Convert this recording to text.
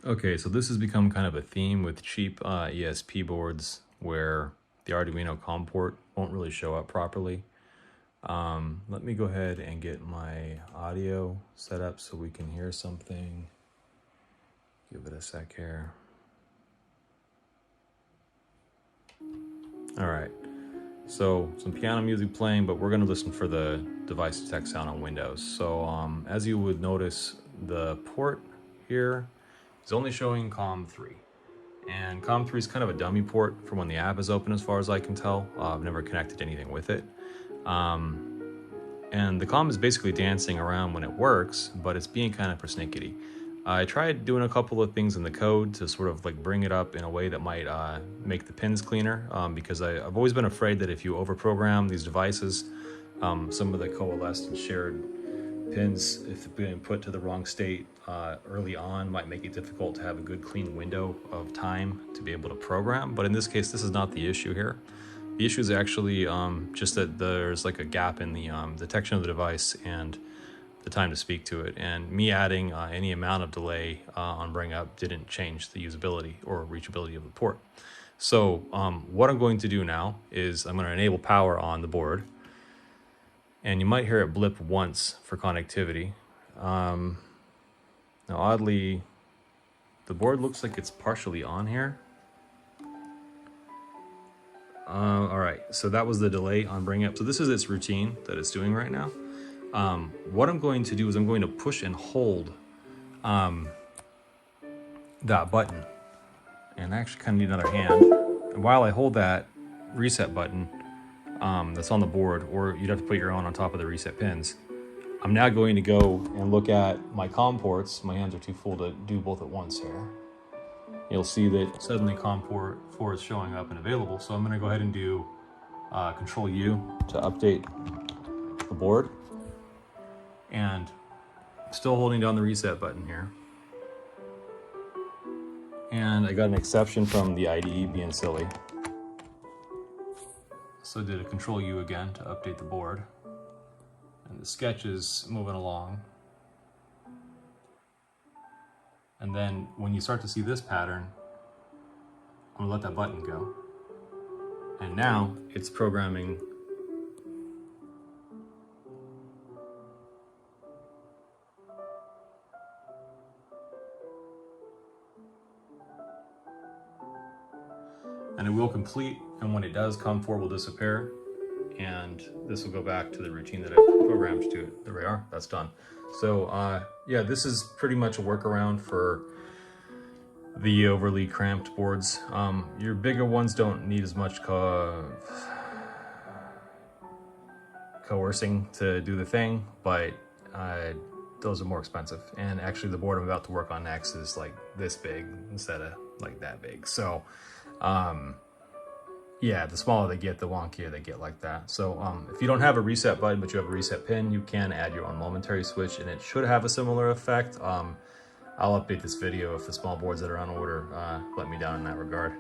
Okay, so this has become kind of a theme with cheap ESP boards where the Arduino COM port won't really show up properly. Let me go ahead and get my audio set up so we can hear something. Give it a sec here. All right, so some piano music playing, but we're gonna listen for the device detect sound on Windows. So as you would notice, the port here is only showing COM3. And COM3 is kind of a dummy port for when the app is open as far as I can tell. I've never connected anything with it. And the COM is basically dancing around when it works, but it's being kind of persnickety. I tried doing a couple of things in the code to sort of like bring it up in a way that might make the pins cleaner, because I've always been afraid that if you overprogram these devices, some of the coalesced and shared pins, if being put to the wrong state early on, might make it difficult to have a good clean window of time to be able to program. But in this case, this is not the issue here. The issue is actually just that there's like a gap in the detection of the device and the time to speak to it. And me adding any amount of delay on bring up didn't change the usability or reachability of the port. So what I'm going to do now is I'm going to enable power on the board. And you might hear it blip once for connectivity. Now, oddly, the board looks like it's partially on here. All right, so that was the delay on bring up. So this is its routine that it's doing right now. What I'm going to do is I'm going to push and hold that button. And I actually kind of need another hand. And while I hold that reset button, that's on the board, or you'd have to put your own on top of the reset pins. I'm now going to go and look at my COM ports. My hands are too full to do both at once here. You'll see that suddenly COM port 4 is showing up and available. So I'm going to go ahead and do Control U to update the board. And still holding down the reset button here. And I got an exception from the IDE being silly. So did a Control U again to update the board. And the sketch is moving along. And then when you start to see this pattern, I'm gonna let that button go. And now it's programming and it will complete, and when it does, COM4 will disappear, and this will go back to the routine that I programmed to it. There we are, that's done. So yeah, this is pretty much a workaround for the overly cramped boards. Your bigger ones don't need as much coercing to do the thing, but those are more expensive. And actually the board I'm about to work on next is like this big instead of like that big. So yeah, the smaller they get, the wonkier they get like that. So if you don't have a reset button, but you have a reset pin, you can add your own momentary switch, and it should have a similar effect. I'll update this video if the small boards that are on order let me down in that regard.